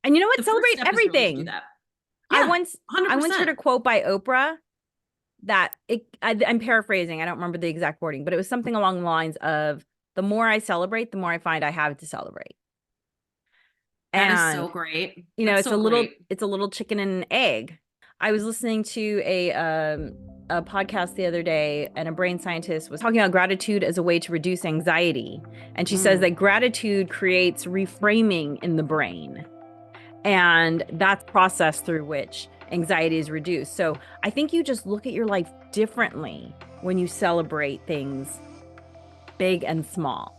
And you know the what? first Celebrate step is really to do everything. that. I Yeah, once I once heard 100%. a quote by Oprah I'm paraphrasing. I don't remember the exact wording, but it was something along the lines of the more I celebrate, the more I find I have to celebrate. That is so And great. you know, That's it's so great. a little chicken and an egg. I was listening to a podcast the other day, and a brain scientist was talking about gratitude as a way to reduce anxiety. And she says Mm. that gratitude creates reframing in the brain. And that's process through which anxiety is reduced. So I think you just look at your life differently when you celebrate things big and small.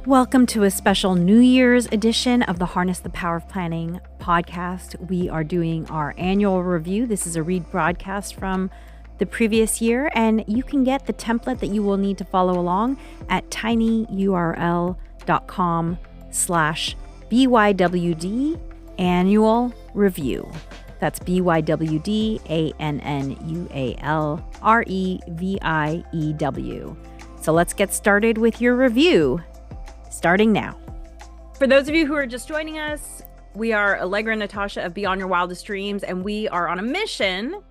Welcome to a special New Year's edition of the Harness the Power of Planning podcast. We are doing our annual review. This is a read broadcast from the previous year, and you can get the template that you will need to follow along at tinyurl.com/BYWD annual review. That's BYWDANNUALREVIEW. So let's get started with your review, starting now. For those of you who are just joining us, we are Allegra and Natasha of Beyond Your Wildest Dreams, and we are on a mission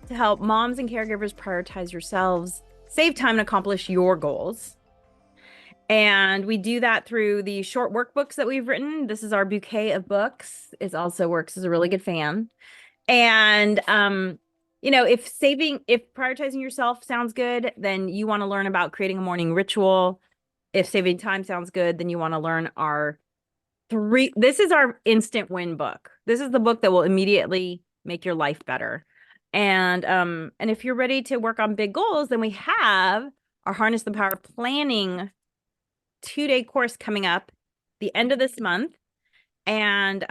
to help moms and caregivers prioritize yourselves, save time, and accomplish your goals. And we do that through the short workbooks that we've written. This is our bouquet of books. It also works as a really good fan. And if prioritizing yourself sounds good, then you want to learn about creating a morning ritual. If saving time sounds good, then you want to learn this is our instant win book. This is the book that will immediately make your life better. And if you're ready to work on big goals, then we have our Harness the Power of Planning 2-day course coming up the end of this month. And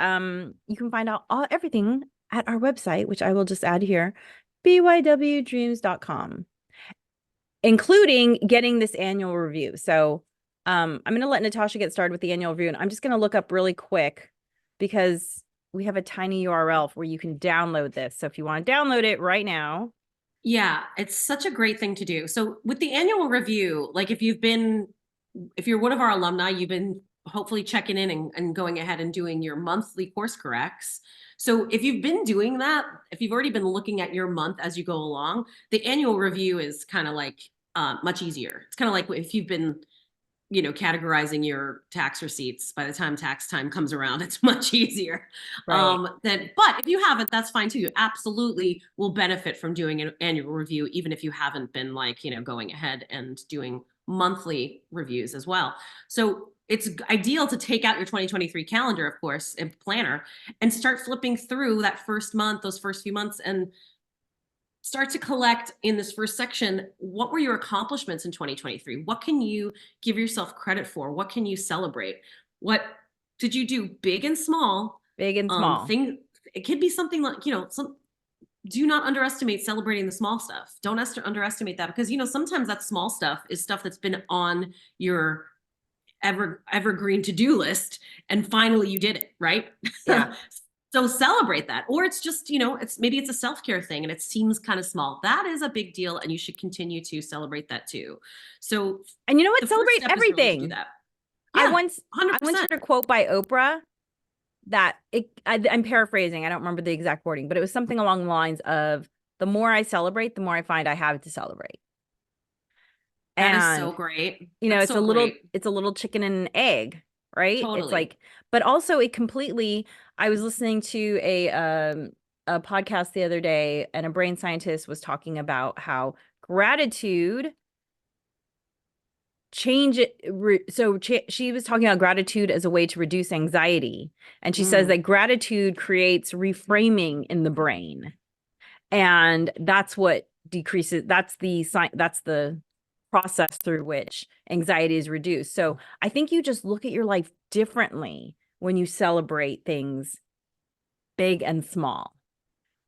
you can find out everything at our website, which I will just add here, bywdreams.com, including getting this annual review. So I'm going to let Natasha get started with the annual review, and I'm just going to look up really quick because we have a tiny URL where you can download this. So if you want to download it right now. Yeah, it's such a great thing to do. So with the annual review, like if you're one of our alumni, you've been hopefully checking in and going ahead and doing your monthly course corrects. So if you've been doing that, if you've already been looking at your month as you go along, the annual review is kind of like much easier. It's kind of like if you've been categorizing your tax receipts. By the time tax time comes around, it's much easier. Right. But if you haven't, that's fine too. You absolutely will benefit from doing an annual review, even if you haven't been going ahead and doing monthly reviews as well. So it's ideal to take out your 2023 calendar, of course, and planner, and start flipping through that first month, those first few months, and start to collect in this first section. What were your accomplishments in 2023? What can you give yourself credit for? What can you celebrate? What did you do, big and small? Big and small. Thing It could be something like, do not underestimate celebrating the small stuff. Don't underestimate that, because sometimes that small stuff is stuff that's been on your evergreen to-do list, and finally you did it, right? Yeah. So celebrate that. Or it's just, maybe it's a self-care thing and it seems kind of small. That is a big deal, and you should continue to celebrate that too. So And you know what? the first Celebrate step is really to do everything. that. I Yeah, once I once 100%. heard a quote by Oprah I'm paraphrasing. I don't remember the exact wording, but it was something along the lines of the more I celebrate, the more I find I have to celebrate. That is so And great. you know, That's so great. it's a little chicken and an egg, right? It's Totally. like, but also it completely, I was listening to a podcast the other day, and a brain scientist was talking about how gratitude change it. She was talking about gratitude as a way to reduce anxiety. And she says Mm. that gratitude creates reframing in the brain. And that's what decreases, that's the process through which anxiety is reduced. So I think you just look at your life differently when you celebrate things big and small.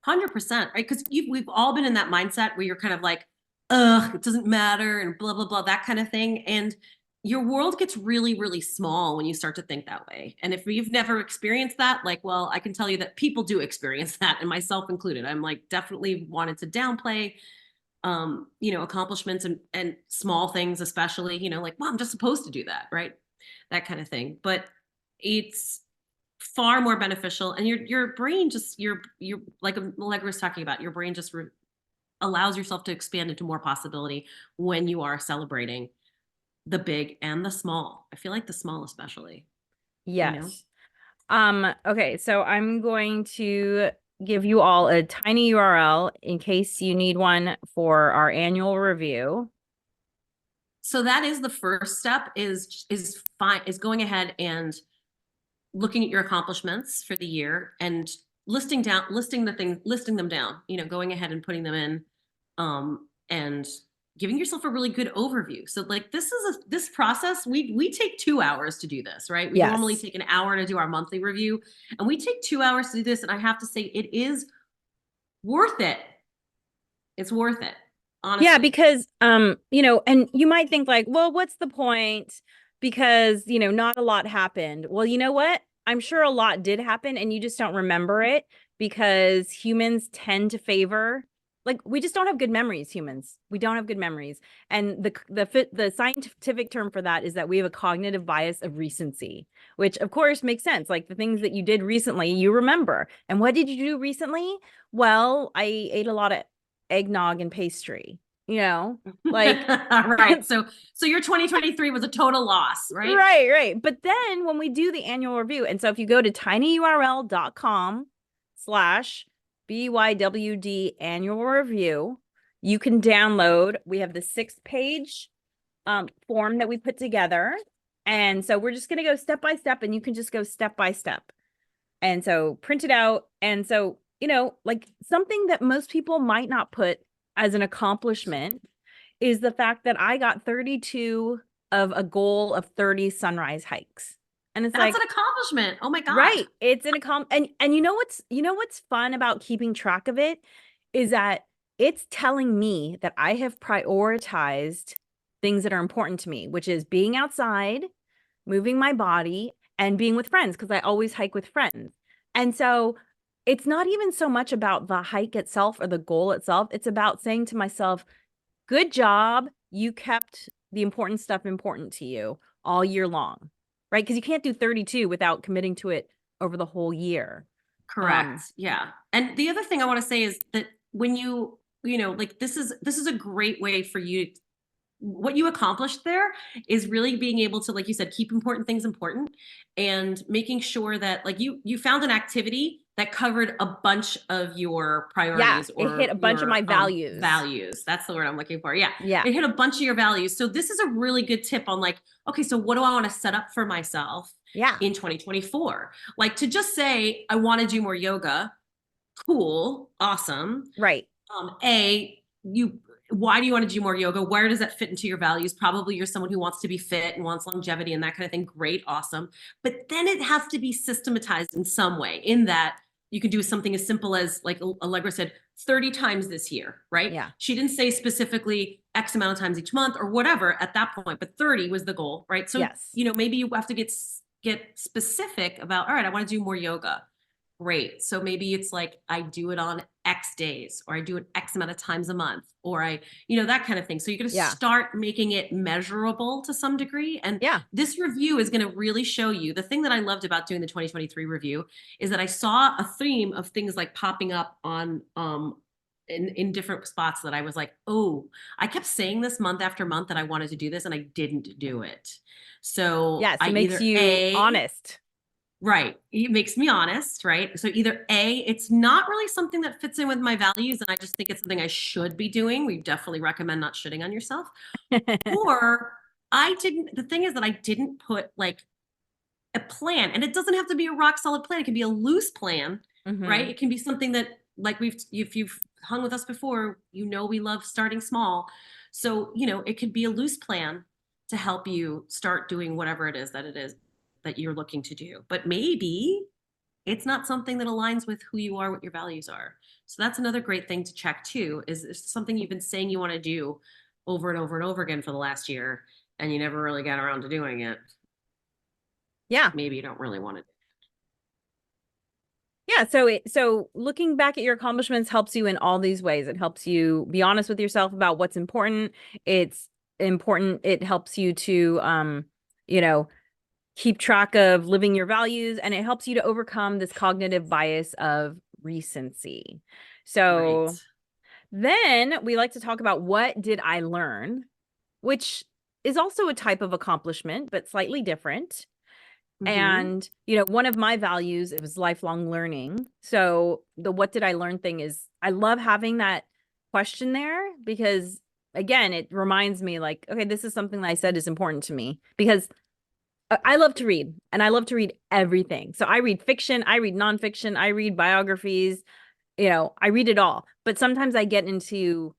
100%, right? Because we've all been in that mindset where you're kind of like, ugh, it doesn't matter, and blah, blah, blah, that kind of thing. And your world gets really, really small when you start to think that way. And if you've never experienced that, like, well, I can tell you that people do experience that, and myself included. I'm like, definitely wanted to downplay, accomplishments and small things, especially, like, well, I'm just supposed to do that, right? That kind of thing. But it's far more beneficial. And your brain just, your like Allegra was talking about, your brain just allows yourself to expand into more possibility when you are celebrating the big and the small. I feel like the small especially, you know? Yes. Okay, so I'm going to give you all a tiny URL in case you need one for our annual review. So that is the first step, is fine, is going ahead and looking at your accomplishments for the year and listing them down, going ahead and putting them in, and giving yourself a really good overview. So like this process, we take 2 hours to do this, right? We normally Yes. take an hour to do our monthly review, and we take 2 hours to do this. And I have to say, it is worth it. It's worth it, Yeah, honestly. because and you might think like, well, what's the point? Because, not a lot happened. Well, you know what? I'm sure a lot did happen and you just don't remember it because humans tend to favor like we just don't have good memories, humans. We don't have good memories. And the scientific term for that is that we have a cognitive bias of recency, which of course makes sense. Like the things that you did recently, you remember. And what did you do recently? Well, I ate a lot of eggnog and pastry, like Right. So your 2023 was a total loss, right? right, right. But then when we do the annual review, and so if you go to tinyurl.com/BYWD annual review, you can download. We have the 6-page form that we put together. And so we're just going to go step by step, and you can just go step by step. And so print it out. And so, like something that most people might not put as an accomplishment is the fact that I got 32 of a goal of 30 sunrise hikes. And it's That's like, an accomplishment. Oh my God. right, it's an and you know what's fun about keeping track of it is that it's telling me that I have prioritized things that are important to me, which is being outside, moving my body, and being with friends because I always hike with friends. And so it's not even so much about the hike itself or the goal itself. It's about saying to myself, good job. You kept the important stuff important to you all year long, right? Because you can't do 32 without committing to it over the whole year. Correct. Yeah. And the other thing I want to say is that when like this is a great way for you, what you accomplished there is really being able to, like you said, keep important things important, and making sure that like you found an activity that covered a bunch of your Yeah, priorities it hit or a bunch of my your values. values. That's the word I'm looking for. Yeah. Yeah, It hit a bunch of your values. So this is a really good tip on like, okay, so what do I want to set up for myself yeah, in 2024? Like, to just say I want to do more yoga. Cool. Awesome. right. A, you why do you want to do more yoga? Where does that fit into your values? Probably you're someone who wants to be fit and wants longevity and that kind of thing. Great, awesome. But then it has to be systematized in some way, in that you can do something as simple as, like Allegra said, 30 times this year, right? Yeah, She didn't say specifically X amount of times each month or whatever at that point, but 30 was the goal, right? So, yes. maybe you have to get specific about, all right, I want to do more yoga. Great. So maybe it's like I do it on X days, or I do it X amount of times a month, or that kind of thing. So you're going to Yeah, start making it measurable to some degree. And yeah, this review is going to really show you. The thing that I loved about doing the 2023 review is that I saw a theme of things like popping up on, in different spots, that I was like, oh, I kept saying this month after month that I wanted to do this and I didn't do it. So yes. I It makes either you A, honest. right. It makes me honest, right? So either A, it's not really something that fits in with my values, and I just think it's something I should be doing. We definitely recommend not shitting on yourself. Or I didn't, the thing is that I didn't put like a plan, and it doesn't have to be a rock solid plan. It can be a loose plan, right? Hmm. It can be something that, like, if you've hung with us before, we love starting small. So, it could be a loose plan to help you start doing whatever it is that you're looking to do. But maybe it's not something that aligns with who you are, what your values are. So that's another great thing to check too, is there's something you've been saying you want to do over and over and over again for the last year, and you never really got around to doing it. Yeah. Maybe you don't really want to. Yeah, so looking back at your accomplishments helps you in all these ways. It helps you be honest with yourself about what's important. It's important. It helps you to you know, keep track of living your values, and it helps you to overcome this cognitive bias of recency. Right. So then we like to talk about what did I learn, which is also a type of accomplishment, but slightly different. Mm-hmm. And, one of my values, it was lifelong learning. So the what did I learn thing is I love having that question there because again, it reminds me like, okay, this is something that I said is important to me because I love to read and I love to read everything. So I read fiction, I read nonfiction, I read biographies, I read it all. But sometimes I get into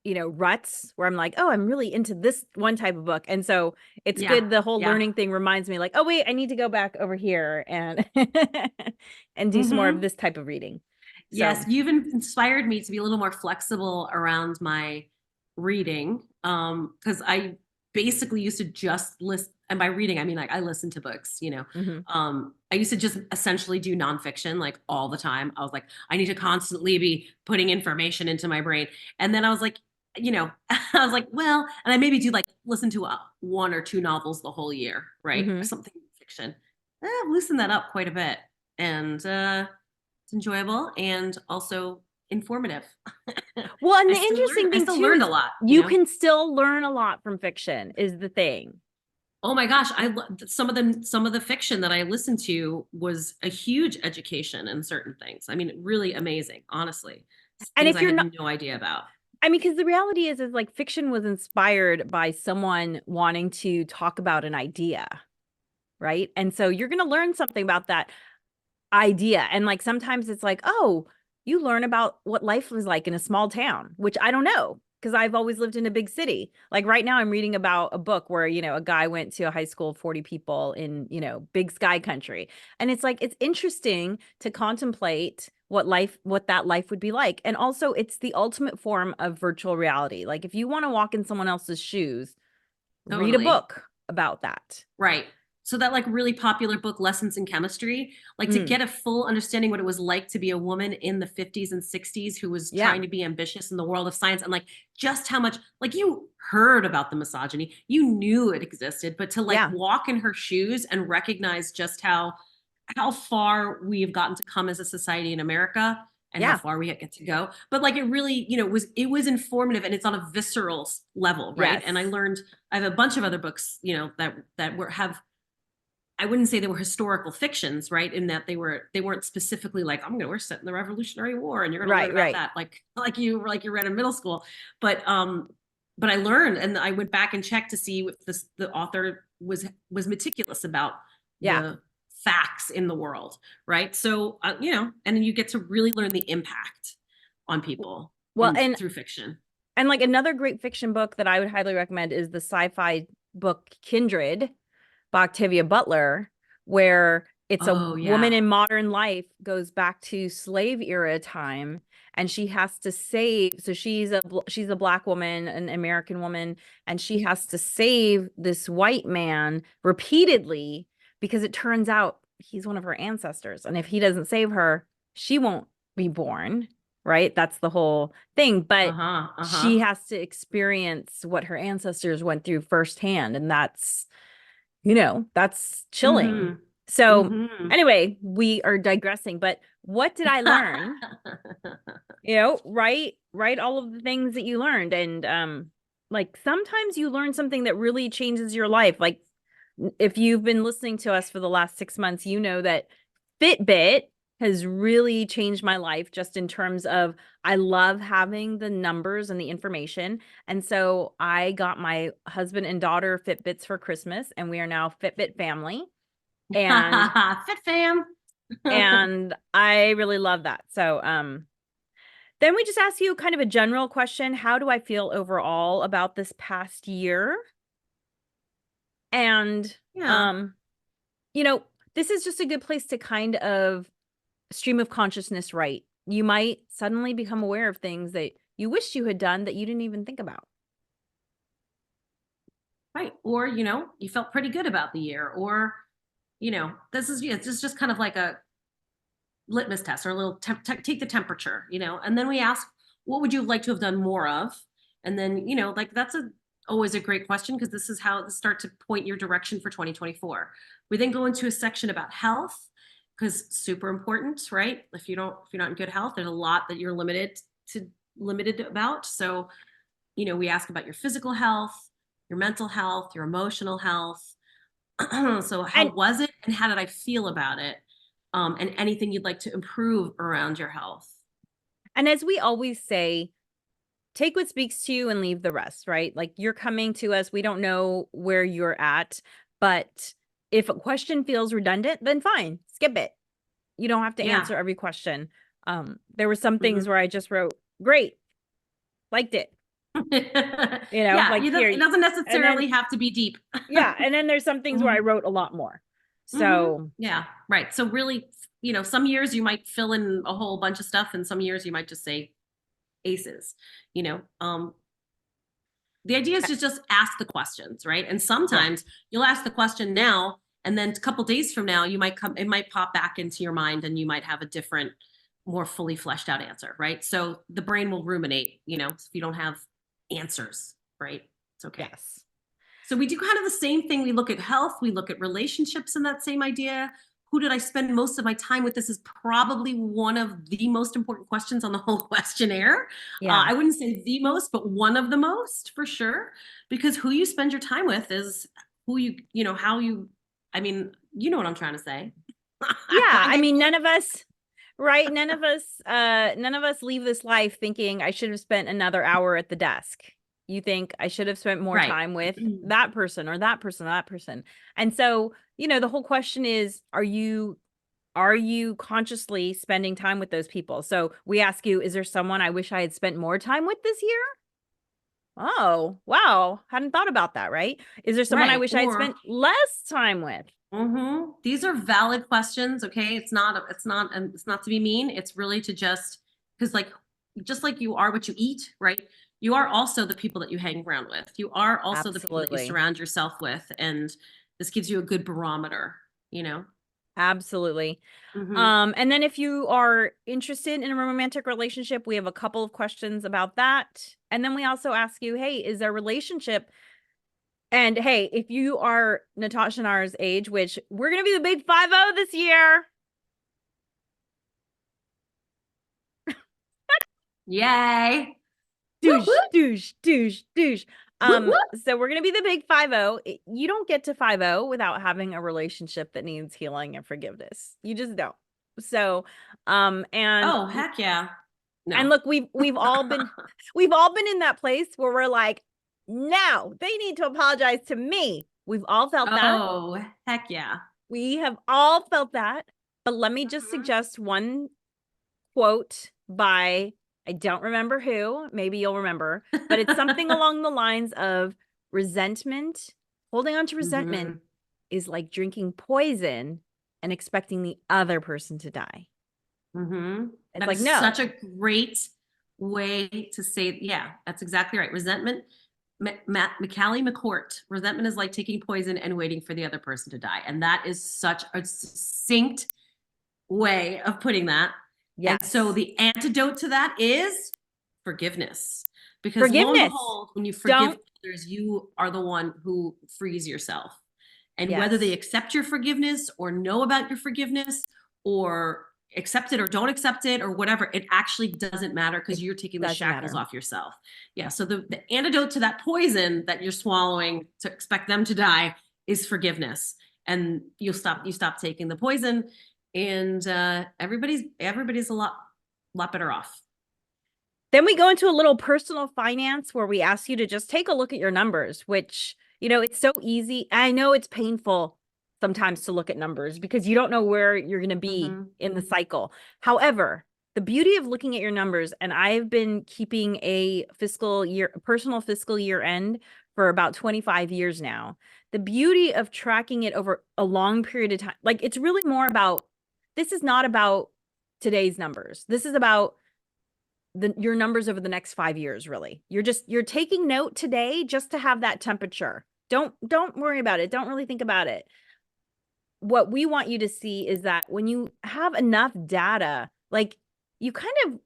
ruts where I'm like, oh, I'm really into this one type of book. And so it's Yeah. good. The whole Yeah. learning thing reminds me like, oh, wait, I need to go back over here and and do some more of Mm-hmm. this type of reading. Yes, So, you've inspired me to be a little more flexible around my reading. Because I basically used to just listen, and by reading, I mean like I listen to books, you know. mhm. I used to just essentially do nonfiction like all the time. I was like, I need to constantly be putting information into my brain. And then I was like, I was like, well, and I maybe do like listen to one or two novels the whole year, right? Or Mhm. something fiction. I've loosened that up quite a bit. And it's enjoyable and also informative. Well, and I the still learn. interesting I thing still too learned a is lot. you can still learn a lot from fiction is the thing. Oh my gosh, some of the fiction that I listened to was a huge education in certain things. I mean, really amazing, honestly. And Things if I you're had not no idea about. I mean, because the reality is like fiction was inspired by someone wanting to talk about an idea, right? And so you're going to learn something about that idea. And like sometimes it's like, oh, you learn about what life was like in a small town, which I don't know because I've always lived in a big city. Like right now, I'm reading about a book where, a guy went to a high school of 40 people in, big sky country. And it's like, it's interesting to contemplate what that life would be like. And also, it's the ultimate form of virtual reality. Like if you want to walk in someone else's shoes, read a Totally. book about that. Right. So that like really popular book, Lessons in Chemistry, like to Mm, get a full understanding what it was like to be a woman in the 50s and 60s who was yeah. trying to be ambitious in the world of science and like just how much like you heard about the misogyny, you knew it existed, but to like Yeah. walk in her shoes and recognize just how far we've gotten to come as a society in America and how Yeah. far we get to go. But like it really, it was informative and it's on a visceral level, right? And I Yes. learned I have a bunch of other books, that were have I wouldn't say they were historical fictions, right? In that they weren't specifically like we're set in the Revolutionary War and you're going to learn Right, about right. that like you read in middle school. But I learned and I went back and checked to see if the author was meticulous about Yeah. the facts in the world, right? So and then you get to really learn the impact on people Well, in and through fiction. like another great fiction book that I would highly recommend is the sci-fi book Kindred by Octavia Butler, where it's a Oh woman yeah. in modern life goes back to slave era time and she has to save so she's a black woman, an American woman, and she has to save this white man repeatedly because it turns out he's one of her ancestors and if he doesn't save her, she won't be born, right? That's the whole thing, but Uh-huh. she Uh-huh. has to experience what her ancestors went through firsthand and that's chilling. Mm-hmm. So, Mm-hmm. anyway, we are digressing, but what did I learn? Write all of the things that you learned and like sometimes you learn something that really changes your life. Like if you've been listening to us for the last 6 months, you know that Fitbit has really changed my life just in terms of I love having the numbers and the information. And so I got my husband and daughter Fitbits for Christmas, and we are now Fitbit family. And Fit fam. and I really love that. So then we just ask you kind of a general question. How do I feel overall about this past year? And Yeah. um, you know, this is just a good place to kind of stream of consciousness right. You might suddenly become aware of things that you wished you had done that you didn't even think about. Right. Or, you felt pretty good about the year. Or, this is just kind of like a litmus test or a little take the temperature, and then we ask, what would you like to have done more of? And then, like Always a great question, because this is how to start to point your direction for 2024. We then go into a section about health, because super important, right? If you're not in good health, there's a lot that you're limited about. So, we ask about your physical health, your mental health, your emotional health. So how And was it and how did I feel about it? And anything you'd like to improve around your health. as we always say, take what speaks to you and leave the rest, right? Like you're coming to us, we don't know where you're at, but if a question feels redundant, then fine, skip it. You don't have to Yeah. answer every question. There were some things Mhm. where I just wrote, great, liked it, Yeah, like it here. doesn't And then, necessarily have to be deep. yeah. And then there's some things where I Mhm. wrote a lot more. Mhm. So, Yeah, right. So really, some years you might fill in a whole bunch of stuff, and some years you might just say aces. You know, the idea is to just ask the questions, right? And yeah, sometimes you'll ask the question now, and then a couple days from now, it might pop back into your mind, and you might have a different, more fully fleshed out answer, right? So the brain will ruminate, if you don't have answers, right? It's okay. yes. So we do kind of the same thing. We look at health, we look at relationships in that same idea. Who did I spend most of my time with? This is probably one of the most important questions on the whole questionnaire. Yeah. I wouldn't say the most, but one of the most for sure, because who you spend your time with is who how you, I mean, you know what I'm trying to say. Yeah. I I get mean, none of us, right? None of us leave this life thinking I should have spent another hour at the desk. You think I should have spent more right. time with that person or that person or that person. And so, the whole question is, are you consciously spending time with those people? So we ask you, is there someone I wish I had spent more time with this year? Oh, wow. Hadn't thought about that, right? Is there someone I Right. wish I had Or spent less time with? these are valid questions. Okay. It's not to be mean. It's really to because just like you are what you eat, right? You are also the people that you hang around with. You are also the people that you Absolutely. surround yourself with. And this gives you a good barometer, you know? Absolutely. Mm-hmm. And then if you are interested in a romantic relationship, we have a couple of questions about that. And then we also ask you, hey, is there a relationship? And hey, if you are Natasha and ours age, which we're gonna be the big 5-0 this year. Yay. Whoop, Douche, whoop, douche, douche, douche. whoop, Um, whoop. so we're gonna be the big 5-0. You don't get to 5-0 without having a relationship that needs healing and forgiveness. You just don't. So, and Oh, heck yeah. and No. look, we've all been we've all been in that place where we're like, no, they need to apologize to me. We've all felt that. Oh, heck yeah. We have all felt that. But let me just Mhm. suggest one quote by, I don't remember who, maybe you'll remember, but it's something along the lines of resentment, holding on to resentment Mhm. is like drinking poison and expecting the other person to die. It's That like, is such no. a great way to say, yeah, that's exactly right. Resentment, Matt McCallie McCourt, resentment is like taking poison and waiting for the other person to die. And that is such a succinct way of putting that. And so Yes. the antidote to that is forgiveness. Because lo and Forgiveness. behold, when you forgive Don't. others, you are the one who frees yourself. And whether they Yes. accept your forgiveness or know about your forgiveness or accept it or don't accept it or whatever, it actually doesn't matter It because you're taking the doesn't shackles matter. off yourself. Yeah. So the antidote to that poison that you're swallowing to expect them to die is forgiveness. And you stop taking the poison, and everybody's a lot better off. Then we go into a little personal finance where we ask you to just take a look at your numbers, which, it's so easy. I know it's painful sometimes to look at numbers because you don't know where you're going to be Mm-hmm. in the cycle. However, the beauty of looking at your numbers, and I've been keeping a personal fiscal year end for about 25 years now. The beauty of tracking it over a long period of time, like it's really more about, this is not about today's numbers. This is about your numbers over the next 5 years, really. You're taking note today just to have that temperature. Don't worry about it. Don't really think about it. What we want you to see is that when you have enough data, like you kind of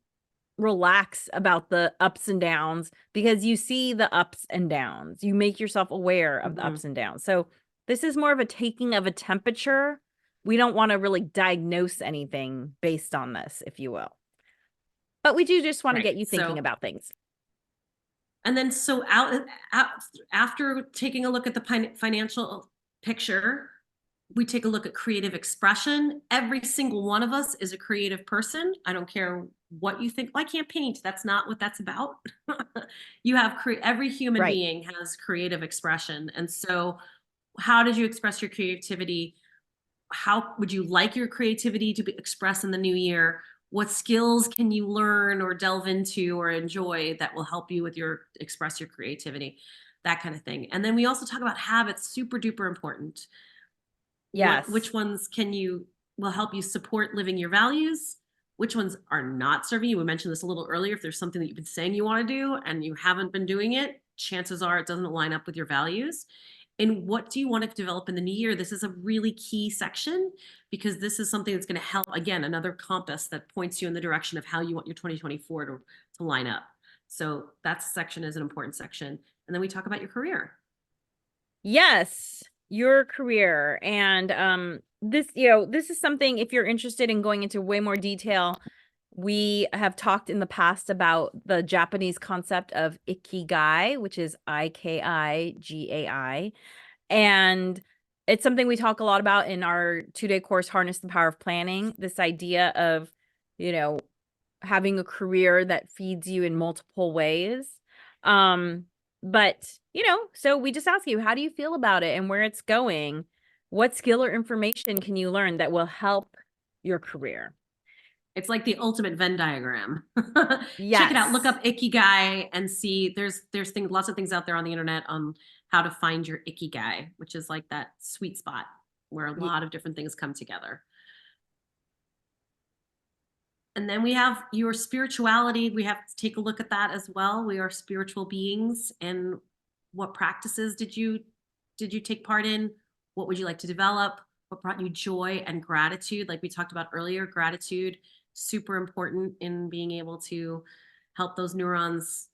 relax about the ups and downs because you see the ups and downs. You make yourself aware of the Mhm. ups and downs. So this is more of a taking of a temperature. We don't want to really diagnose anything based on this, if you will. But we do just want to Right. get you thinking about things. And then out after taking a look at the financial picture, we take a look at creative expression. Every single one of us is a creative person. I don't care what you think. Well, I can't paint. That's not what that's about. You have every human Right. being has creative expression. And so, how did you express your creativity? How would you like your creativity to be expressed in the new year? What skills can you learn or delve into or enjoy that will help you with your express your creativity? That kind of thing. And then we also talk about habits, super duper important. Which Yes. ones can you will help you support living your values? Which ones are not serving you? We mentioned this a little earlier. If there's something that you've been saying you want to do and you haven't been doing it, chances are it doesn't line up with your values. And what do you want to develop in the new year? This is a really key section because this is something that's going to help, again, another compass that points you in the direction of how you want your 2024 to line up. So that section is an important section. And then we talk about your career. Yes, your career. And this, this is something if you're interested in going into way more detail, we have talked in the past about the Japanese concept of ikigai, which is Ikigai. And it's something we talk a lot about in our 2-day course, Harness the Power of Planning. This idea of, you know, having a career that feeds you in multiple ways. Um, but, so we just ask you, how do you feel about it and where it's going? What skill or information can you learn that will help your career? It's like the ultimate Venn diagram. Check it out. Look Yes. up Ikigai and see there's things lots of things out there on the internet on how to find your Ikigai, which is like that sweet spot where a Y- lot of different things come together. And then we have your spirituality. We have to take a look at that as well. We are spiritual beings, and what practices did you take part in? What would you like to develop? What brought you joy and gratitude? Like we talked about earlier, gratitude super important in being able to help those neurons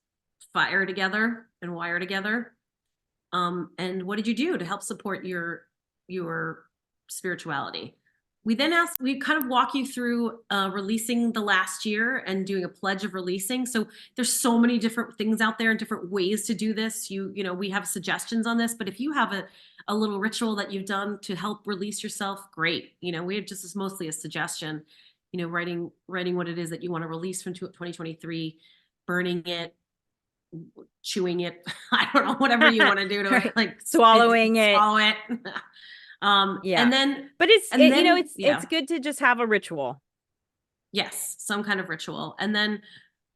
fire together and wire together. And what did you do to help support your spirituality? We kind of walk you through releasing the last year and doing a pledge of releasing. So there's so many different things out there and different ways to do this. We have suggestions on this, but if you have a little ritual that you've done to help release yourself, great. We have just as mostly a suggestion, writing what it is that you want to release from 2023, burning it, chewing it. I don't know, whatever you want to do to it, Right. like Swallowing it. swallow it. Yeah. And then But and then it's yeah, good to just have a ritual. yes, some kind of ritual. And then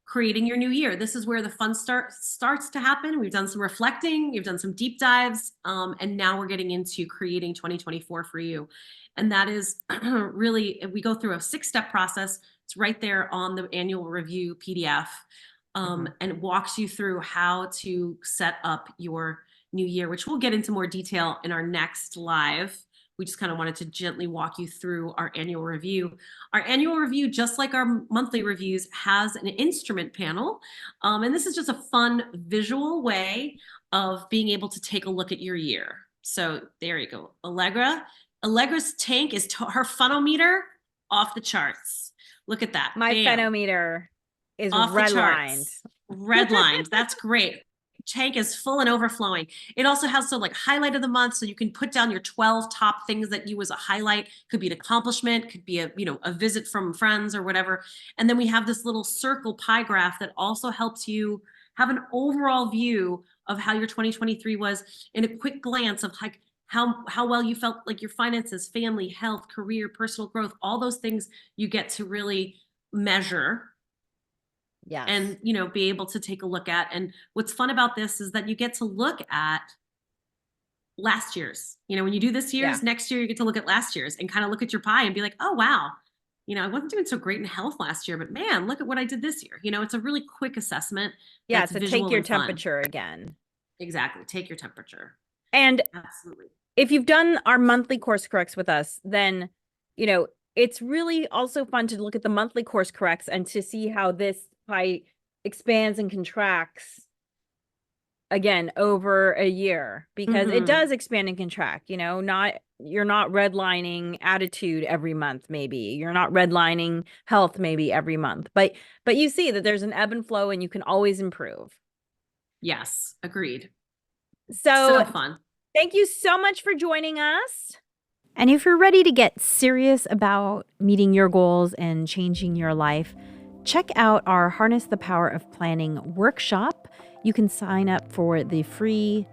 creating your new year. This is where the fun starts to happen. We've done some reflecting, you've done some deep dives, and now we're getting into creating 2024 for you. And that is really, we go through a 6-step process. It's right there on the annual review PDF, Mhm. and it walks you through how to set up your new year, which we'll get into more detail in our next live. We just kind of wanted to gently walk you through our annual review. Our annual review, just like our monthly reviews, has an instrument panel. And this is just a fun visual way of being able to take a look at your year. So there you go. Allegra's tank is her funnel-meter off the charts. Look at that. My Bam. phenometer is Off the redlined. charts. Redlined. That's great. Tank is full and overflowing. It also has like highlight of the month, so you can put down your 12 top things that you as a highlight. Could be an accomplishment, could be a visit from friends or whatever. And then we have this little circle pie graph that also helps you have an overall view of how your 2023 was in a quick glance of like how well you felt, like your finances, family, health, career, personal growth, all those things you get to really measure Yes. and be able to take a look at. And what's fun about this is that you get to look at last year's. When you do this Yeah. year's, next year you get to look at last year's and kind of look at your pie and be like, oh wow, I wasn't doing so great in health last year, but man, look at what I did this year. It's a really quick assessment Yeah. that's So take visual your and fun. temperature again. Exactly, take your temperature. And Absolutely. if you've done our monthly course corrects with us, then, it's really also fun to look at the monthly course corrects and to see how this pie expands and contracts again over a year, because it does expand and contract, you know, you're not redlining attitude every month. Maybe you're not redlining health maybe every month, but you see that there's an ebb and flow and you can always improve. Yes, agreed. So fun. Thank you so much for joining us. And if you're ready to get serious about meeting your goals and changing your life, check out our Harness the Power of Planning workshop. You can sign up for the free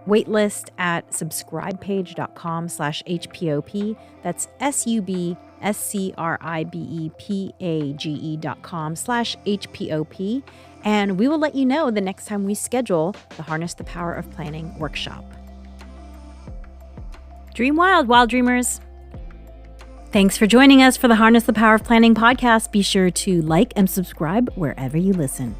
waitlist at subscribepage.com/HPOP. That's subscribepage.com/HPOP. And we will let you know the next time we schedule the Harness the Power of Planning workshop. Dream wild, wild dreamers. Thanks for joining us for the Harness the Power of Planning podcast. Be sure to like and subscribe wherever you listen.